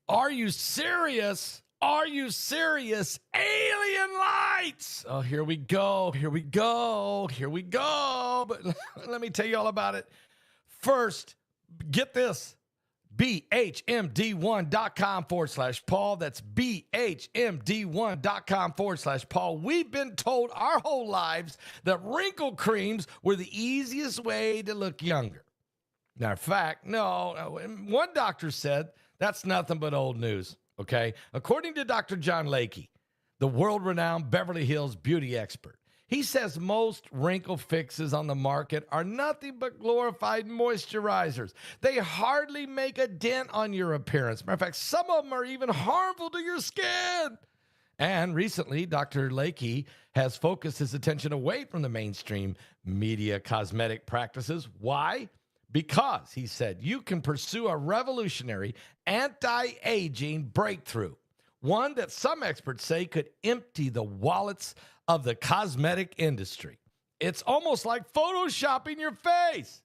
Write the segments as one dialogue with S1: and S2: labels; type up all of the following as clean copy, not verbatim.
S1: Are you serious? Are you serious? Alien lights! Oh, here we go. Here we go. Here we go. But let me tell you all about it. First, get this. BHMD1.com/Paul. That's BHMD1.com/Paul. We've been told our whole lives that wrinkle creams were the easiest way to look younger. Now, in fact, no. One doctor said that's nothing but old news, okay? According to Dr. John Lakey, the world-renowned Beverly Hills beauty expert, he says most wrinkle fixes on the market are nothing but glorified moisturizers. They hardly make a dent on your appearance. Matter of fact, some of them are even harmful to your skin. And recently, Dr. Lakey has focused his attention away from the mainstream media cosmetic practices. Why? Because, he said, you can pursue a revolutionary anti-aging breakthrough, one that some experts say could empty the wallets of the cosmetic industry. It's almost like photoshopping your face.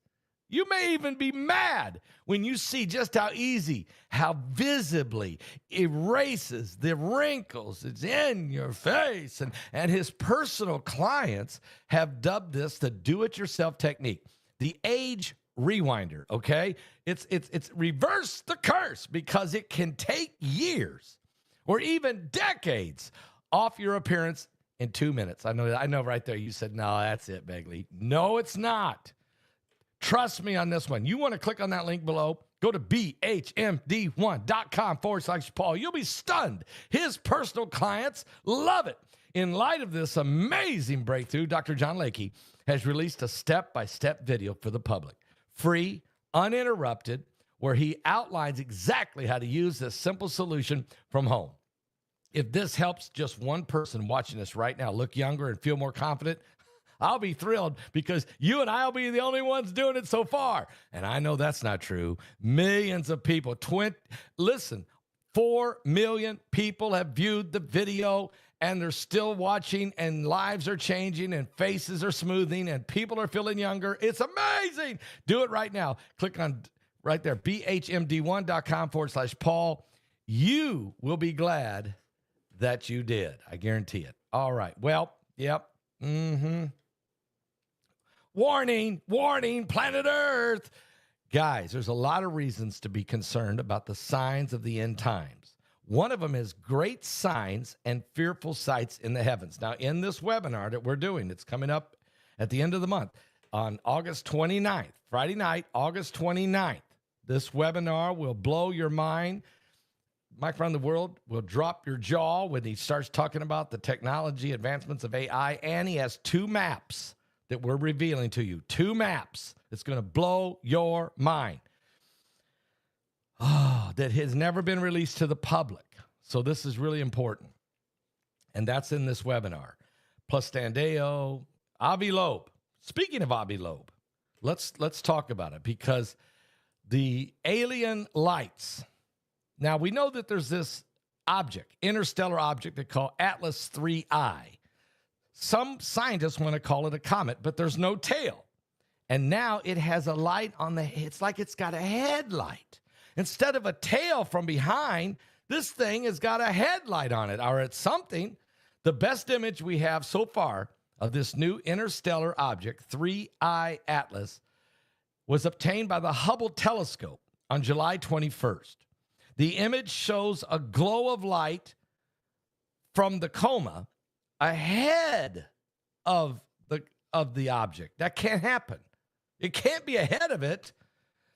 S1: You may even be mad when you see just how easy, how visibly erases the wrinkles. It's in your face. And his personal clients have dubbed this the do-it-yourself technique, the age rewinder, okay? It's reverse the curse because it can take years or even decades off your appearance in 2 minutes. I know right there you said, no, that's it, Begley. No, it's not. Trust me on this one. You want to click on that link below, go to BHMD1.com/Paul. You'll be stunned. His personal clients love it. In light of this amazing breakthrough, Dr. John Lakey has released a step-by-step video for the public, free, uninterrupted, where he outlines exactly how to use this simple solution from home. If this helps just one person watching this right now look younger and feel more confident, I'll be thrilled because you and I will be the only ones doing it so far. And I know that's not true. Millions of people, 4 million people have viewed the video and they're still watching and lives are changing and faces are smoothing and people are feeling younger. It's amazing. Do it right now. Click on right there, BHMD1.com/Paul. You will be glad that you did. I guarantee it. All right. Well, yep. Warning, planet Earth. Guys, there's a lot of reasons to be concerned about the signs of the end times. One of them is great signs and fearful sights in the heavens. Now, in this webinar that we're doing, it's coming up at the end of the month on August 29th, Friday night, August 29th. This webinar will blow your mind. Mike around the world will drop your jaw when he starts talking about the technology advancements of AI, and he has 2 maps that we're revealing to you. 2 maps. It's going to blow your mind. That has never been released to the public. So this is really important. And that's in this webinar. Plus Standeo, Avi Loeb. Speaking of Avi Loeb, let's talk about it because the alien lights. Now, we know that there's this object, interstellar object they call Atlas 3I. Some scientists want to call it a comet, but there's no tail. And now it has a light on it's like it's got a headlight. Instead of a tail from behind, this thing has got a headlight on it, or it's something. The best image we have so far of this new interstellar object, 3I Atlas, was obtained by the Hubble telescope on July 21st. The image shows a glow of light from the coma ahead of the object. That can't happen. It can't be ahead of it,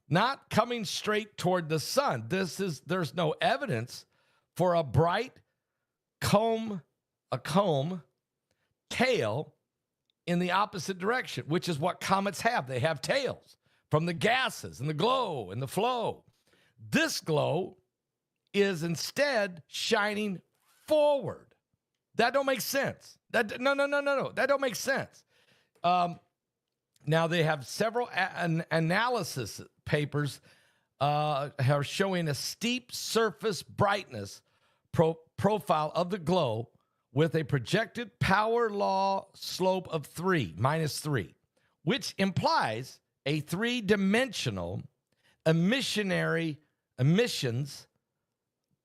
S1: not coming straight toward the sun. There's no evidence for a bright comb tail in the opposite direction, which is what comets have. They have tails from the gases and the glow and the flow. This glow is instead shining forward. That don't make sense. No. That don't make sense. Now they have several analysis papers are showing a steep surface brightness profile of the glow with a projected power law slope of -3, which implies a 3-dimensional emissions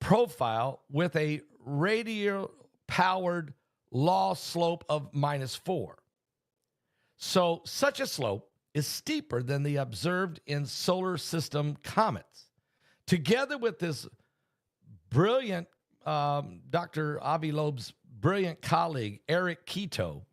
S1: profile with a radio-powered law slope of -4. So such a slope is steeper than the observed in solar system comets. Together with this brilliant, Dr. Avi Loeb's brilliant colleague, Eric Quito,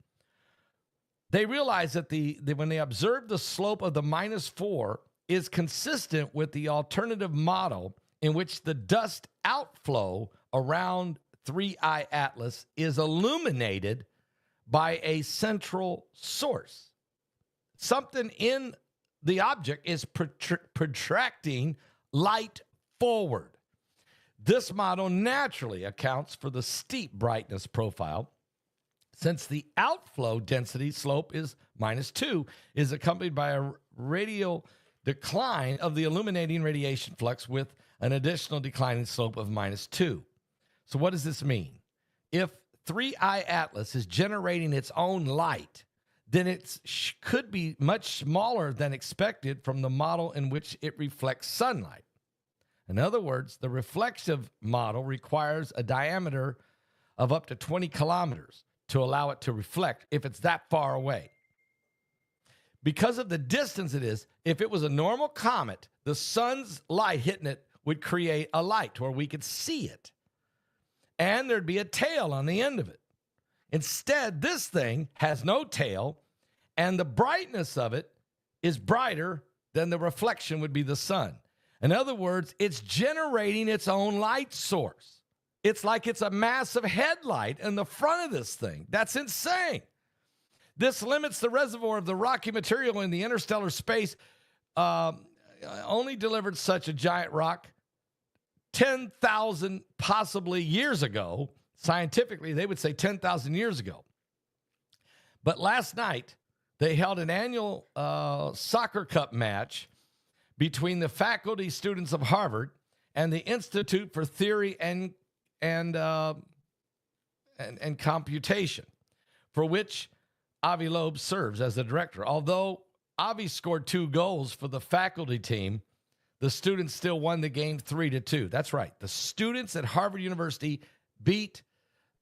S1: they realized that when they observed the slope of the -4 is consistent with the alternative model in which the dust outflow around 3I Atlas is illuminated by a central source. Something in the object is protracting light forward. This model naturally accounts for the steep brightness profile, since the outflow density slope is -2, is accompanied by a radial decline of the illuminating radiation flux with an additional declining slope of -2. So what does this mean? If 3I Atlas is generating its own light, then it could be much smaller than expected from the model in which it reflects sunlight. In other words, the reflexive model requires a diameter of up to 20 kilometers to allow it to reflect if it's that far away. Because of the distance it is, if it was a normal comet, the sun's light hitting it would create a light where we could see it. And there'd be a tail on the end of it. Instead, this thing has no tail, and the brightness of it is brighter than the reflection would be the sun. In other words, it's generating its own light source. It's like it's a massive headlight in the front of this thing. That's insane. This limits the reservoir of the rocky material in the interstellar space. Only delivered such a giant rock 10,000 possibly years ago. Scientifically, they would say 10,000 years ago. But last night, they held an annual soccer cup match between the faculty students of Harvard and the Institute for Theory and Computation, for which Avi Loeb serves as the director. Although Avi scored 2 goals for the faculty team, the students still won the game 3-2. That's right. The students at Harvard University beat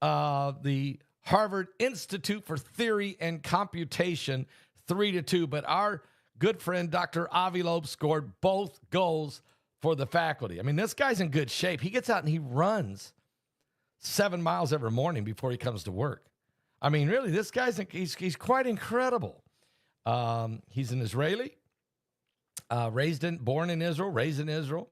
S1: the Harvard Institute for Theory and Computation 3-2. But our good friend, Dr. Avi Loeb, scored both goals for the faculty. I mean, this guy's in good shape. He gets out and he runs 7 miles every morning before he comes to work. I mean, really, this guy's he's quite incredible. He's an Israeli, born in Israel, raised in Israel.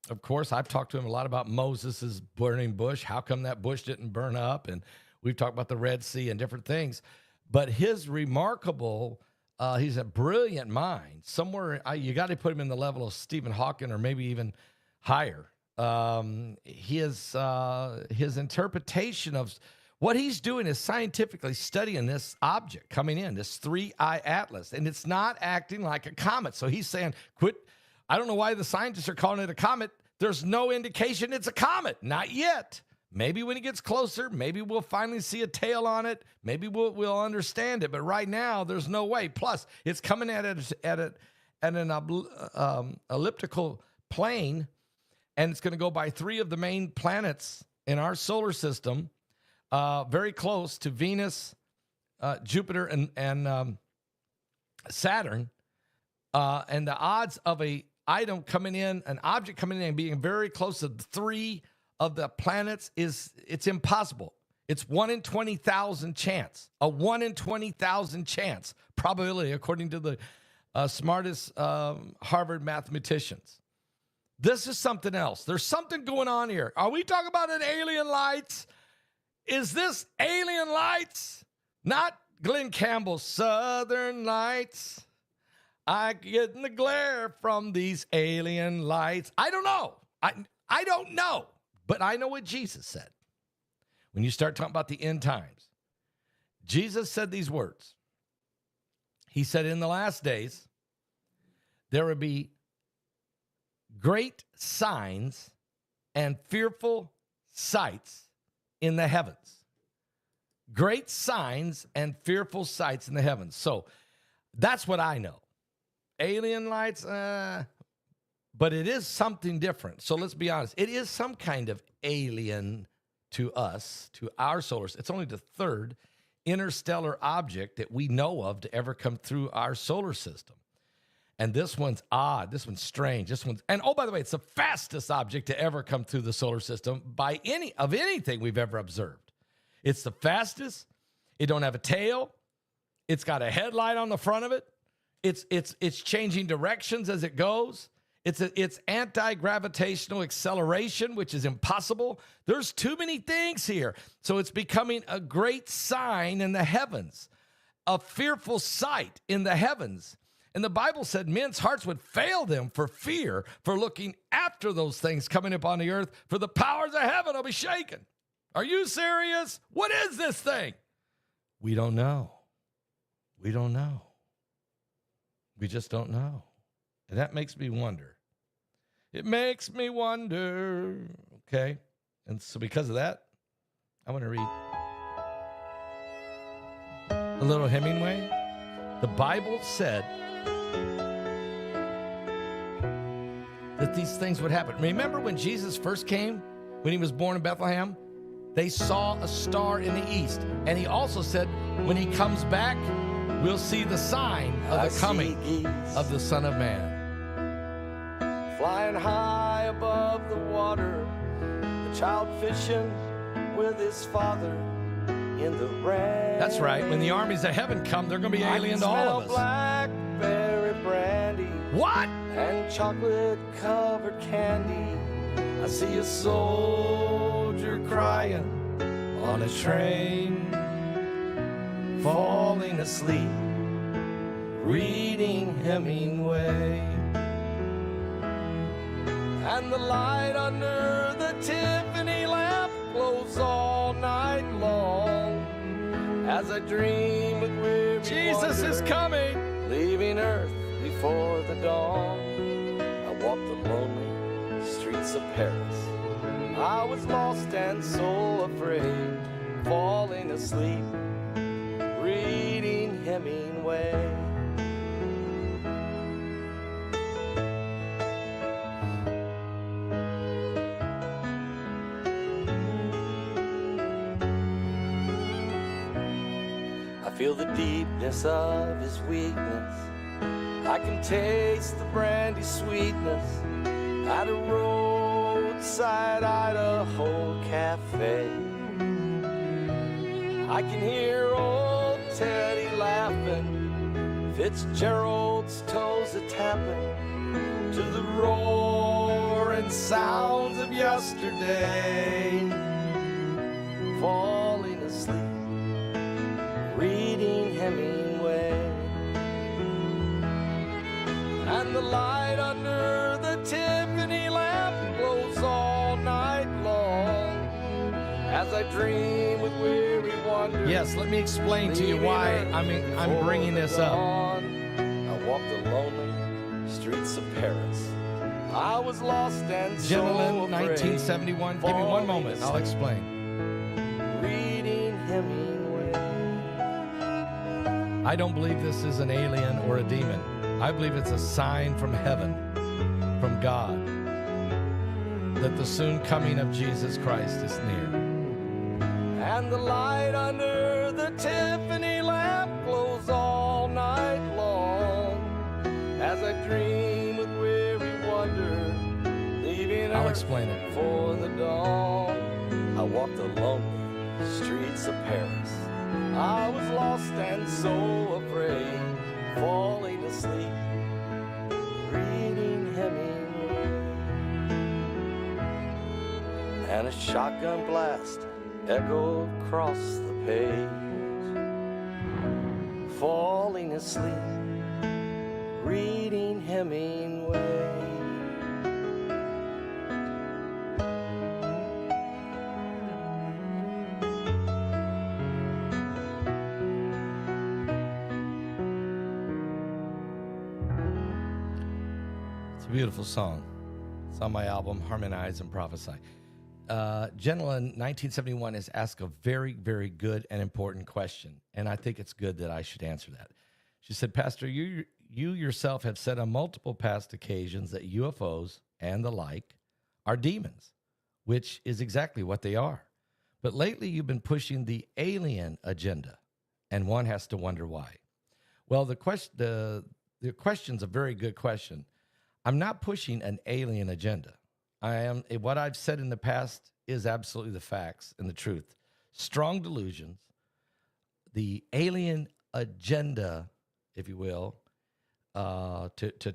S1: Of course, I've talked to him a lot about Moses' burning bush. How come that bush didn't burn up? And we've talked about the Red Sea and different things. But his remarkable, he's a brilliant mind. Somewhere, you got to put him in the level of Stephen Hawking or maybe even higher. His interpretation of what he's doing is scientifically studying this object coming in, this 3I Atlas, and it's not acting like a comet. So he's saying, quit. I don't know why the scientists are calling it a comet. There's no indication it's a comet. Not yet. Maybe when it gets closer, maybe we'll finally see a tail on it. Maybe we'll understand it. But right now, there's no way. Plus, it's coming at an elliptical plane, and it's going to go by 3 of the main planets in our solar system, very close to Venus, Jupiter, and Saturn. And the odds of an object coming in and being very close to 3 of the planets it's impossible. It's 1 in 20,000 chance, a 1 in 20,000 chance probability, according to the smartest Harvard mathematicians. This is something else. There's something going on here. Are we talking about an alien lights? Is this alien lights? Not Glenn Campbell's Southern Lights. I get in the glare from these alien lights. I don't know. I don't know. But I know what Jesus said. When you start talking about the end times, Jesus said these words. He said, in the last days, there will be great signs and fearful sights in the heavens. Great signs and fearful sights in the heavens. So that's what I know. Alien lights, But it is something different. So let's be honest. It is some kind of alien to us, to our solar system. It's only the third interstellar object that we know of to ever come through our solar system. And this one's odd. This one's strange. And oh, by the way, it's the fastest object to ever come through the solar system by anything we've ever observed. It's the fastest. It don't have a tail. It's got a headlight on the front of it. It's changing directions as it goes. It's anti-gravitational acceleration, which is impossible. There's too many things here. So it's becoming a great sign in the heavens, a fearful sight in the heavens. And the Bible said men's hearts would fail them for fear, for looking after those things coming upon the earth, for the powers of heaven will be shaken. Are you serious? What is this thing? We don't know. We don't know. We just don't know. And that makes me wonder. It makes me wonder. Okay. And so because of that, I want to read a little Hemingway. The Bible said that these things would happen. Remember when Jesus first came, when he was born in Bethlehem? They saw a star in the east. And he also said, when he comes back, we'll see the sign of the coming of the Son of Man.
S2: Flying high above the water, the child fishing with his father in the rain.
S1: That's right. When the armies of heaven come, they're going to be alien to all of us.
S2: Blackberry brandy.
S1: What?
S2: And chocolate-covered candy. I see a soldier crying on a train, falling asleep, reading Hemingway. And the light under the Tiffany lamp glows all night long as I dream with weary
S1: Jesus is coming,
S2: leaving earth before the dawn. I walk the lonely streets of Paris. I was lost and so afraid, falling asleep, reading Hemingway. I feel the deepness of his weakness. I can taste the brandy sweetness at a roadside Idaho cafe. I can hear old Teddy laughing, Fitzgerald's toes a-tapping to the roaring sounds of yesterday. Falling asleep, reading Hemingway. And the light under the Tiffany lamp glows all night long as I dream with weary wonder.
S1: Yes, let me explain to you why I'm bringing this up.
S2: I walked the lonely streets of Paris. I was lost and so
S1: Gentlemen,
S2: afraid.
S1: 1971. Give me one moment. I'll explain.
S2: Reading Hemingway.
S1: I don't believe this is an alien or a demon. I believe it's a sign from heaven, from God, that the soon coming of Jesus Christ is near.
S2: And the light under the Tiffany lamp glows all night long as I dream with weary wonder, leaving
S1: I'll
S2: Earth
S1: explain it.
S2: for the dawn. I walked the lonely streets of Paris. I was lost and so afraid, falling asleep, reading Hemingway. And a shotgun blast echoed across the page, falling asleep, reading Hemingway.
S1: It's a beautiful song. It's on my album, Harmonize and Prophesy. Gentleman, 1971 has asked a very, very good and important question, and I think it's good that I should answer that. She said, Pastor, you you yourself have said on multiple past occasions that UFOs and the like are demons, which is exactly what they are. But lately you've been pushing the alien agenda, and one has to wonder why. Well, the question's a very good question. I'm not pushing an alien agenda. What I've said in the past is absolutely the facts and the truth. Strong delusions, the alien agenda, if you will, to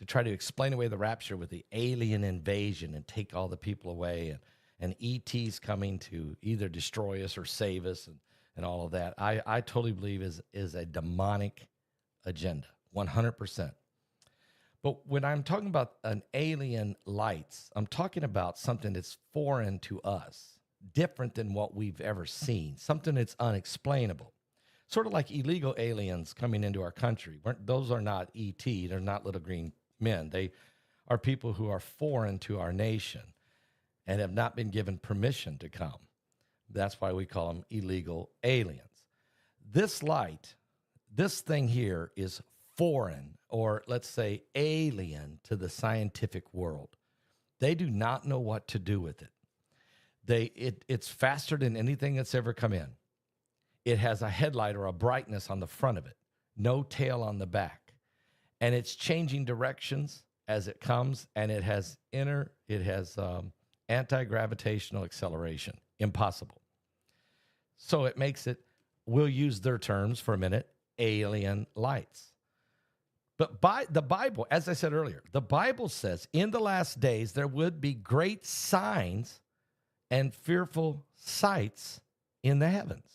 S1: try to explain away the rapture with the alien invasion and take all the people away, and ETs coming to either destroy us or save us, and all of that. I totally believe is a demonic agenda, 100%. But when I'm talking about an alien lights, I'm talking about something that's foreign to us, different than what we've ever seen, something that's unexplainable. Sort of like illegal aliens coming into our country. Those are not ET, they're not little green men. They are people who are foreign to our nation and have not been given permission to come. That's why we call them illegal aliens. This light, this thing here is foreign, or let's say alien, to the scientific world. They do not know what to do with it. It's faster than anything that's ever come in. It has a headlight or a brightness on the front of it, no tail on the back. And it's changing directions as it comes, and it has anti-gravitational acceleration. Impossible. So it makes it, we'll use their terms for a minute, alien lights. But by the Bible, as I said earlier, the Bible says in the last days there would be great signs and fearful sights in the heavens.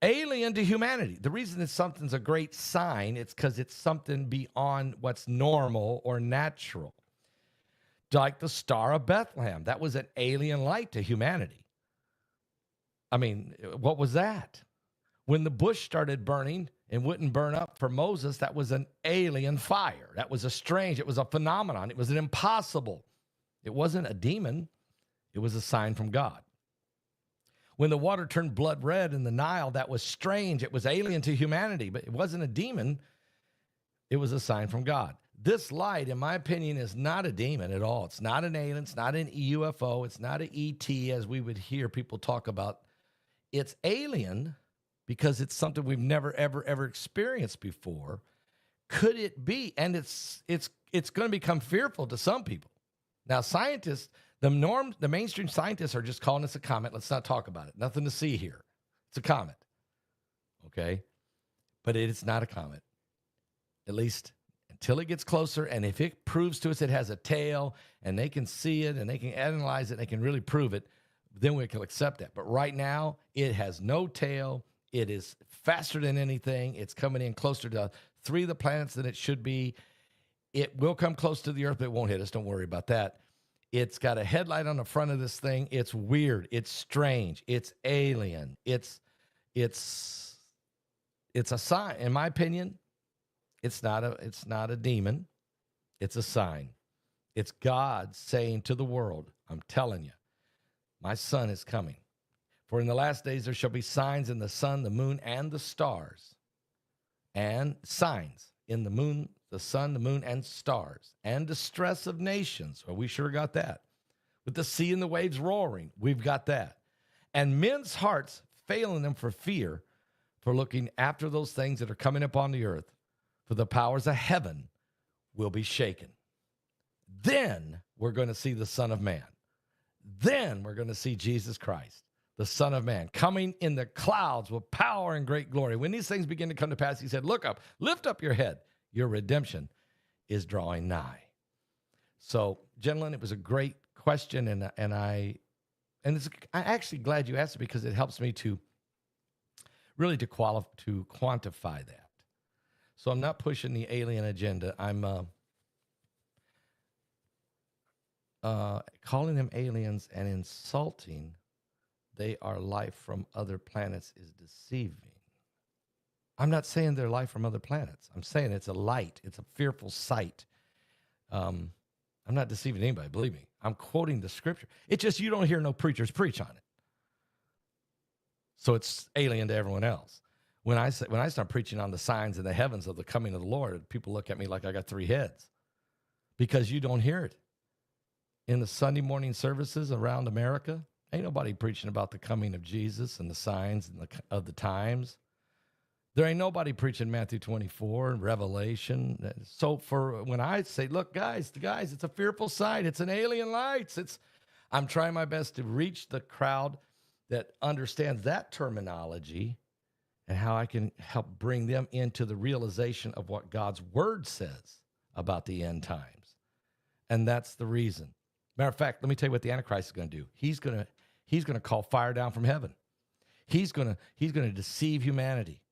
S1: Alien to humanity. The reason that something's a great sign, it's because it's something beyond what's normal or natural. Like the Star of Bethlehem. That was an alien light to humanity. I mean, what was that? When the bush started burning and wouldn't burn up for Moses, that was an alien fire. That was it was a phenomenon. It was an impossible. It wasn't a demon. It was a sign from God. When the water turned blood red in the Nile, that was strange. It was alien to humanity, but it wasn't a demon. It was a sign from God. This light, in my opinion, is not a demon at all. It's not an alien. It's not an UFO. It's not an ET, as we would hear people talk about. It's alien because it's something we've never, ever experienced before. Could it be? And it's going to become fearful to some people. Now, scientists, the mainstream scientists are just calling this a comet. Let's not talk about it. Nothing to see here. It's a comet. Okay? But it's not a comet. At least until it gets closer, and if it proves to us it has a tail, and they can see it, and they can analyze it, and they can really prove it, then we can accept that. But right now, it has no tail. It is faster than anything. It's coming in closer to 3 of the planets than it should be. It will come close to the Earth, but it won't hit us. Don't worry about that. It's got a headlight on the front of this thing. It's weird. It's strange. It's alien. It's a sign. In my opinion, it's not a demon. It's a sign. It's God saying to the world, I'm telling you, my son is coming. For in the last days there shall be signs in the sun, the moon, and the stars. And signs in the moon, the sun, the moon, and stars. And distress of nations. Well, we sure got that. With the sea and the waves roaring, we've got that. And men's hearts failing them for fear, for looking after those things that are coming upon the earth. For the powers of heaven will be shaken. Then we're going to see the Son of Man. Then we're going to see Jesus Christ, the Son of Man, coming in the clouds with power and great glory. When these things begin to come to pass, he said, look up, lift up your head. Your redemption is drawing nigh. So, gentlemen, it was a great question, and I'm actually glad you asked it, because it helps me to really to quantify that. So I'm not pushing the alien agenda. I'm calling them aliens and insulting they are life from other planets is deceiving. I'm not saying they're life from other planets. I'm saying it's a light. It's a fearful sight. I'm not deceiving anybody, believe me. I'm quoting the scripture. It's just you don't hear no preachers preach on it. So it's alien to everyone else. when I start preaching on the signs in the heavens of the coming of the Lord, people look at me like I got 3 heads, because you don't hear it in the Sunday morning services around America. Ain't nobody preaching about the coming of Jesus and the signs of the times. There ain't nobody preaching Matthew 24 and Revelation. So for when I say, look, guys, it's a fearful sight. It's an alien lights. I'm trying my best to reach the crowd that understands that terminology and how I can help bring them into the realization of what God's word says about the end times. And that's the reason. Matter of fact, let me tell you what the Antichrist is going to do. He's going to call fire down from heaven. He's going to deceive humanity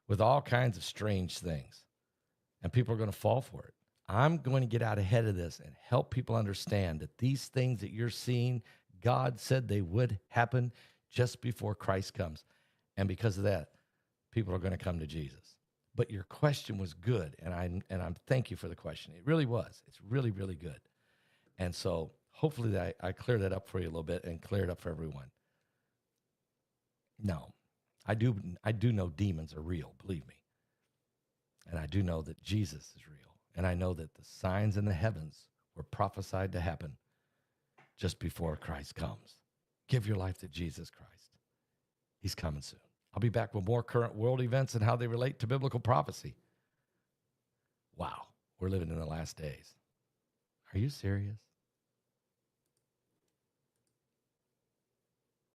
S1: with all kinds of strange things. And people are going to fall for it. I'm going to get out ahead of this and help people understand that these things that you're seeing, God said they would happen just before Christ comes. And because of that, people are going to come to Jesus. But your question was good, and I'm thank you for the question. It really was. It's really, really good. And so hopefully I cleared that up for you a little bit and cleared up for everyone. No, I do know demons are real, believe me. And I do know that Jesus is real. And I know that the signs in the heavens were prophesied to happen just before Christ comes. Give your life to Jesus Christ. He's coming soon. I'll be back with more current world events and how they relate to biblical prophecy. Wow, we're living in the last days. Are you serious?